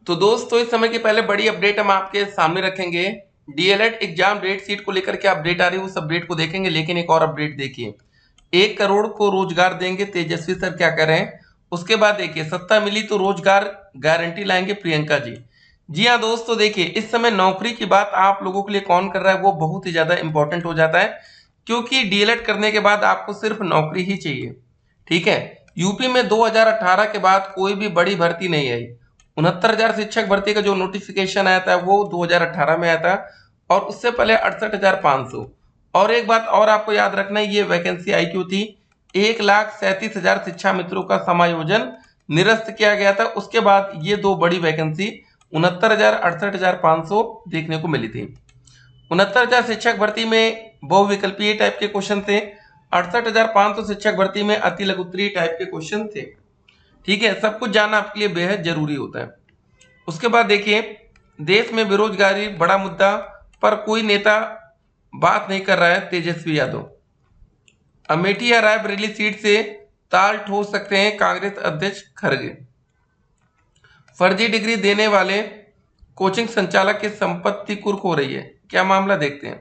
तो दोस्तों इस समय की पहले बड़ी अपडेट हम आपके सामने रखेंगे। डीएलएड एग्जाम डेट सीट को लेकर के अपडेट आ रही है, उस अपडेट को देखेंगे। लेकिन एक और अपडेट देखिए, 1 करोड़ को रोजगार देंगे तेजस्वी सर, क्या कह रहे हैं। उसके बाद देखिए, सत्ता मिली तो रोजगार गारंटी लाएंगे प्रियंका जी। जी हाँ दोस्तों, देखिए इस समय नौकरी की बात आप लोगों के लिए कौन कर रहा है वो बहुत ही ज्यादा इंपॉर्टेंट हो जाता है, क्योंकि डीएलएड करने के बाद आपको सिर्फ नौकरी ही चाहिए। ठीक है, यूपी में 2018 के बाद कोई भी बड़ी भर्ती नहीं आई। 69,000 शिक्षक भर्ती का जो नोटिफिकेशन आया था वो 2018 में आया था, और उससे पहले 68,500। और एक बात और आपको याद रखना है, ये वैकेंसी आई क्यों थी। 1,37,000 शिक्षा मित्रों का समायोजन निरस्त किया गया था। उसके बाद ये दो बड़ी वैकेंसी 69,000 68,500 देखने को मिली थी। 69,000 शिक्षक भर्ती में बहुविकल्पीय टाइप के क्वेश्चन थे। 68,500 शिक्षक भर्ती में अति लघुत्तरीय टाइप के क्वेश्चन थे। ठीक है, सब कुछ जानना आपके लिए बेहद जरूरी होता है। उसके बाद देखिए, देश में बेरोजगारी बड़ा मुद्दा, पर कोई नेता बात नहीं कर रहा है। तेजस्वी यादव अमेठी या रायबरेली सीट से ताल ठोक सकते हैं कांग्रेस अध्यक्ष खड़गे। फर्जी डिग्री देने वाले कोचिंग संचालक की संपत्ति कुर्क हो रही है, क्या मामला देखते हैं।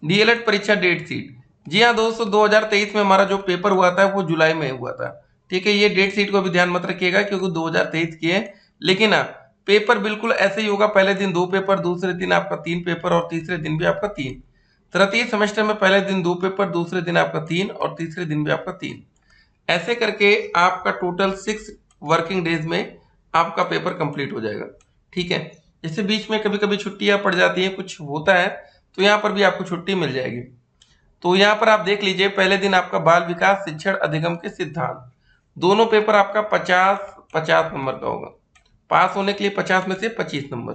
डीएलएड परीक्षा डेट सीट, जी हाँ दोस्तों, 2023 में हमारा जो पेपर हुआ था वो जुलाई में हुआ था। ठीक है, ये डेट सीट को भी ध्यान मत रखिएगा क्योंकि 2023 की है। लेकिन हाँ, पेपर बिल्कुल ऐसे ही होगा, पहले दिन 2 पेपर, दूसरे दिन आपका 3 पेपर और तीसरे दिन भी आपका 3। तृतीय सेमेस्टर में पहले दिन 2 पेपर, दूसरे दिन आपका 3 और तीसरे दिन भी आपका 3। ऐसे करके आपका टोटल 6 वर्किंग डेज में आपका पेपर कंप्लीट हो जाएगा। ठीक है, जैसे बीच में कभी कभी छुट्टियां पड़ जाती है, कुछ होता है, तो यहाँ पर भी आपको छुट्टी मिल जाएगी। तो यहाँ पर आप देख लीजिए, पहले दिन आपका बाल विकास शिक्षण अधिगम के सिद्धांत, दोनों पेपर आपका 50-50 नंबर का होगा। पास होने के लिए 50 में से 25 नंबर।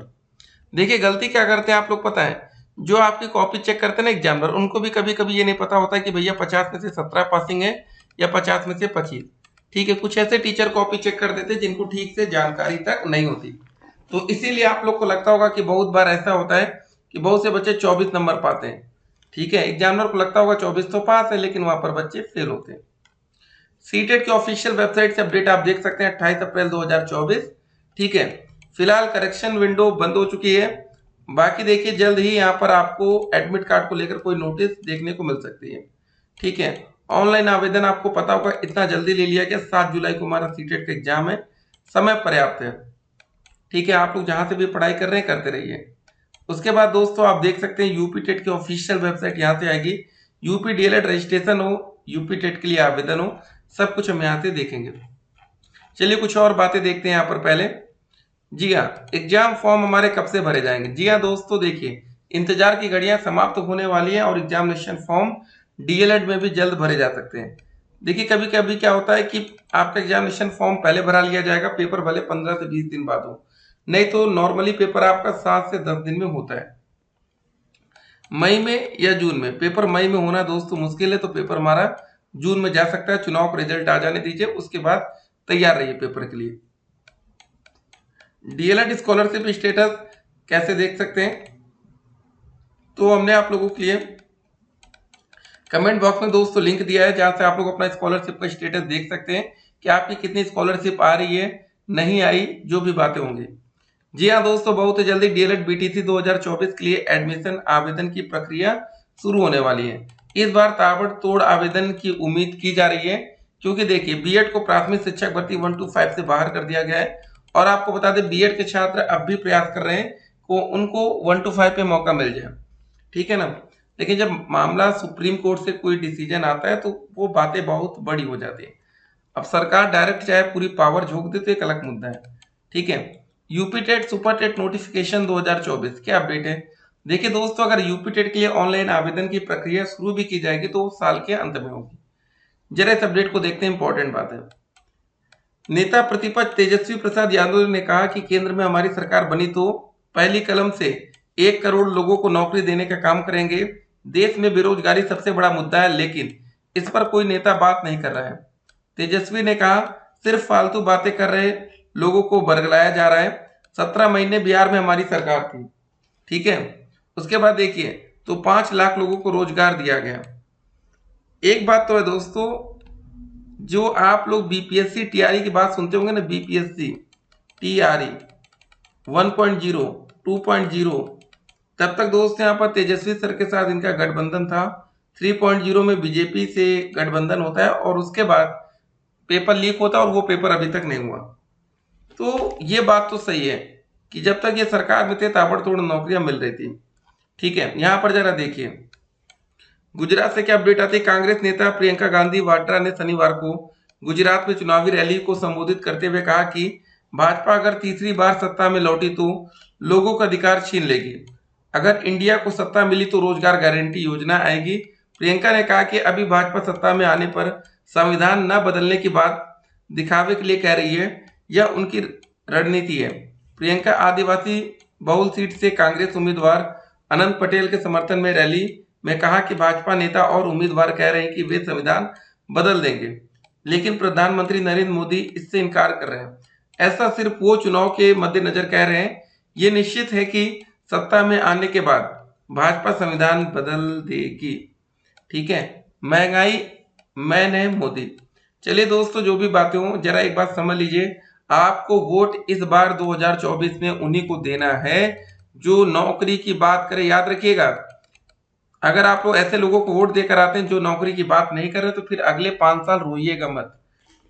देखिए गलती क्या करते हैं आप लोग पता है, जो आपकी कॉपी चेक करते हैं ना एग्जामिनर, उनको भी कभी कभी ये नहीं पता होता है कि भैया 50 में से 17 पासिंग है या 50 में से 25। ठीक है, कुछ ऐसे टीचर कॉपी चेक कर देते हैं जिनको ठीक से जानकारी तक नहीं होती। तो इसीलिए आप लोग को लगता होगा कि बहुत बार ऐसा होता है कि बहुत से बच्चे 24 नंबर पाते हैं। ठीक है, एग्जामिनर को लगता होगा 24 तो पास है, लेकिन वहां पर बच्चे फेल होते हैं। सीटेट की ऑफिशियल वेबसाइट से अपडेट आप देख सकते हैं 28 अप्रैल 2024। ठीक है, फिलहाल करेक्शन विंडो बंद हो चुकी है। बाकी देखिए, जल्द ही यहाँ पर आपको एडमिट कार्ड को लेकर कोई नोटिस देखने को मिल सकती है। ठीक है, ऑनलाइन आवेदन आपको पता होगा इतना जल्दी ले लिया गया, 7 जुलाई को हमारा सीटेट का एग्जाम है, समय पर्याप्त है। ठीक है, आप लोग जहां से भी पढ़ाई कर रहे हैं करते रहिए। उसके बाद दोस्तों आप देख सकते हैं यूपी टेट की ऑफिशियल वेबसाइट यहाँ से आएगी। यूपी डीएलएड रजिस्ट्रेशन हो, यूपी टेट के लिए आवेदन हो, सब कुछ हम यहाँ से देखेंगे। चलिए कुछ और बातें देखते हैं यहाँ पर पहले। जी हाँ, एग्जाम फॉर्म हमारे कब से भरे जाएंगे। जी हाँ दोस्तों, देखिए इंतजार की घड़ियां समाप्त होने वाली हैं और एग्जामिनेशन फॉर्म डीएलएड में भी जल्द भरे जा सकते हैं। देखिए कभी कभी क्या होता है कि आपका एग्जामिनेशन फॉर्म पहले भरा लिया जाएगा, पेपर भले 15 से 20 दिन बाद हो, नहीं तो नॉर्मली पेपर आपका 7 से 10 दिन में होता है। मई में या जून में, पेपर मई में होना दोस्तों मुश्किल है, तो पेपर हमारा जून में जा सकता है। चुनाव का रिजल्ट आ जाने दीजिए, उसके बाद तैयार रहिए पेपर के लिए। डीएलएड स्कॉलरशिप स्टेटस कैसे देख सकते हैं, तो हमने आप लोगों के लिए कमेंट बॉक्स में दोस्तों लिंक दिया है, जहां से आप लोग अपना स्कॉलरशिप का स्टेटस देख सकते हैं कि आपकी कितनी स्कॉलरशिप आ रही है, नहीं आई, जो भी बातें होंगी। जी हाँ दोस्तों, बहुत ही जल्दी डीएलएड बीटीसी 2024 के लिए एडमिशन आवेदन की प्रक्रिया शुरू होने वाली है। इस बार ताबड़तोड़ आवेदन की उम्मीद की जा रही है, क्योंकि देखिए बीएड को प्राथमिक शिक्षक भर्ती 125 से बाहर कर दिया गया है। और आपको बता दें, बीएड के छात्र अब भी प्रयास कर रहे हैं को उनको 125 पे मौका मिल जाए। ठीक है ना, लेकिन जब मामला सुप्रीम कोर्ट से कोई डिसीजन आता है तो वो बातें बहुत बड़ी हो जाती है। अब सरकार डायरेक्ट चाहे पूरी पावर झोंक दे तो एक अलग मुद्दा है। ठीक है, UP TET super TET notification 2024 क्या अपडेट है। देखिए दोस्तों, अगर यूपी टेट के लिए ऑनलाइन आवेदन की प्रक्रिया शुरू भी की जाएगी तो साल के अंत में होगी। जरा इस अपडेट को देखते हैं, इंपॉर्टेंट बात है। नेता प्रतिपक्ष तेजस्वी प्रसाद यादव ने कहा कि केंद्र में हमारी सरकार बनी तो पहली कलम से 1 करोड़ लोगों को नौकरी देने का काम करेंगे। देश में बेरोजगारी सबसे बड़ा मुद्दा है, लेकिन इस पर कोई नेता बात नहीं कर रहा है। तेजस्वी ने कहा, सिर्फ फालतू बातें कर रहे लोगों को बरगलाया जा रहा है। 17 महीने बिहार में हमारी सरकार थी। ठीक है, उसके बाद देखिए, तो 5 लाख लोगों को रोजगार दिया गया। एक बात तो है दोस्तों, जो आप लोग बीपीएससी टीआरई की बात सुनते होंगे ना, बीपीएससी टीआरई, 1.0, 2.0, तब तक दोस्त यहाँ पर तेजस्वी सर के साथ इनका गठबंधन था। 3.0 में बीजेपी से गठबंधन होता है और उसके बाद पेपर लीक होता है और वो पेपर अभी तक नहीं हुआ। तो ये बात तो सही है कि जब तक ये सरकार में थे ताबड़तोड़ नौकरियां मिल रही थी। ठीक है, यहां पर जरा देखिए गुजरात से क्या अपडेट आती है। कांग्रेस नेता प्रियंका गांधी वाड्रा ने शनिवार को गुजरात में चुनावी रैली को संबोधित करते हुए कहा कि भाजपा अगर तीसरी बार सत्ता में लौटी तो लोगों का अधिकार छीन लेगी। अगर इंडिया को सत्ता मिली तो रोजगार गारंटी योजना आएगी। प्रियंका ने कहा कि अभी भाजपा सत्ता में आने पर संविधान न बदलने की बात दिखावे के लिए कह रही है, यह उनकी रणनीति है। प्रियंका आदिवासी बहुल सीट से कांग्रेस उम्मीदवार अनंत पटेल के समर्थन में रैली में कहा कि भाजपा नेता और उम्मीदवार कह रहे हैं कि वे संविधान बदल देंगे, लेकिन प्रधानमंत्री नरेंद्र मोदी इससे इनकार कर रहे हैं। ऐसा सिर्फ वो चुनाव के मद्देनजर कह रहे हैं। ये निश्चित है कि सत्ता में आने के बाद भाजपा संविधान बदल देगी। ठीक है, महंगाई मैंने मोदी। चलिए दोस्तों, जो भी बातें हो जरा एक बात समझ लीजिए, आपको वोट इस बार 2024 में उन्हीं को देना है जो नौकरी की बात करें। याद रखिएगा, अगर आप लोग ऐसे लोगों को वोट देकर आते हैं जो नौकरी की बात नहीं कर रहे तो फिर अगले 5 साल रोइएगा मत।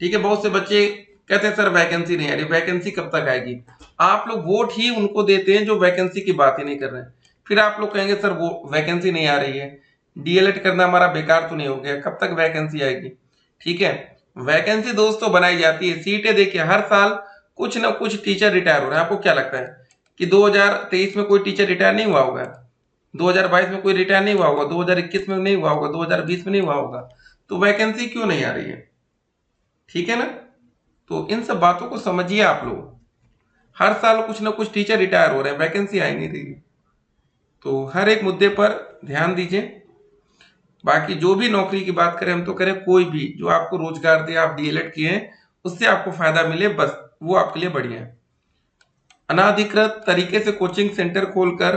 ठीक है, बहुत से बच्चे कहते हैं सर वैकेंसी नहीं आ रही, वैकेंसी कब तक आएगी। आप लोग वोट ही उनको देते हैं जो वैकेंसी की बात ही नहीं कर रहे हैं। फिर आप लोग कहेंगे सर वो वैकेंसी नहीं आ रही है, डीएलएड करना हमारा बेकार तो नहीं हो गया, कब तक वैकेंसी आएगी। ठीक है, वैकेंसी दोस्तों बनाई जाती है, सीटें देखिए हर साल कुछ ना कुछ टीचर रिटायर हो रहे हैं। आपको क्या लगता है कि 2023 में कोई टीचर रिटायर नहीं हुआ होगा, 2022 में कोई रिटायर नहीं हुआ होगा, 2021 में नहीं हुआ होगा, 2020 में नहीं हुआ होगा, तो वैकेंसी क्यों नहीं आ रही है। ठीक है ना, तो इन सब बातों को समझिए आप लोग। हर साल कुछ ना कुछ टीचर रिटायर हो रहे हैं, वैकेंसी आई नहीं रही। तो हर एक मुद्दे पर ध्यान दीजिए। बाकी जो भी नौकरी की बात करें हम तो करें कोई भी जो आपको रोजगार दे, आप डीएलएड किए हैं उससे आपको फायदा मिले, बस वो आपके लिए बढ़िया है। अनाधिकृत तरीके से कोचिंग सेंटर खोलकर,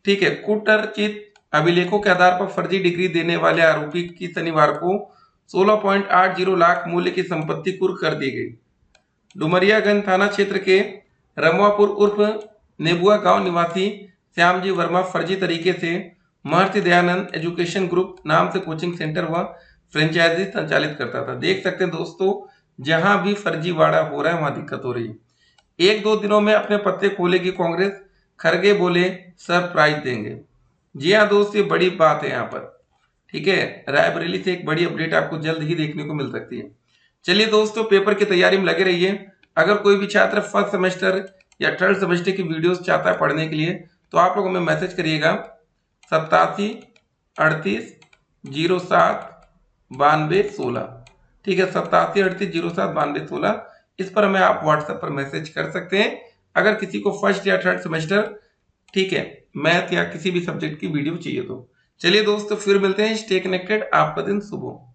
ठीक है, कुटर्चित अभिलेखों के आधार पर फर्जी डिग्री देने वाले आरोपी की शनिवार को 16.80 लाख मूल्य की संपत्ति कुर्क कर दी गई। डुमरियागंज थाना क्षेत्र के रमवापुर उर्फ नेबुआ गांव निवासी श्यामजी वर्मा फर्जी तरीके से महर्षि दयानंद एजुकेशन ग्रुप नाम से कोचिंग सेंटर व फ्रेंचाइजी संचालित करता था। देख सकते हैं दोस्तों, जहां भी फर्जीवाड़ा हो रहा है वहां दिक्कत हो रही है। 1-2 दिनों में अपने पत्ते खोलेगी कांग्रेस, खरगे बोले सरप्राइज देंगे। जी हाँ दोस्त, ये बड़ी बात है यहाँ पर। ठीक है, रायबरेली से एक बड़ी अपडेट आपको जल्द ही देखने को मिल सकती है। चलिए दोस्तों, पेपर की तैयारी में लगे रहिए। अगर कोई भी छात्र फर्स्ट सेमेस्टर या थर्ड सेमेस्टर की वीडियोस चाहता है पढ़ने के लिए तो आप लोग हमें मैसेज करिएगा 8738079216। ठीक है, 8738079216, इस पर हमें आप व्हाट्सएप पर मैसेज कर सकते हैं अगर किसी को फर्स्ट या थर्ड सेमेस्टर, ठीक है, मैथ या किसी भी सब्जेक्ट की वीडियो चाहिए तो। चलिए दोस्तों, फिर मिलते हैं। स्टे कनेक्टेड, आपका दिन शुभ हो।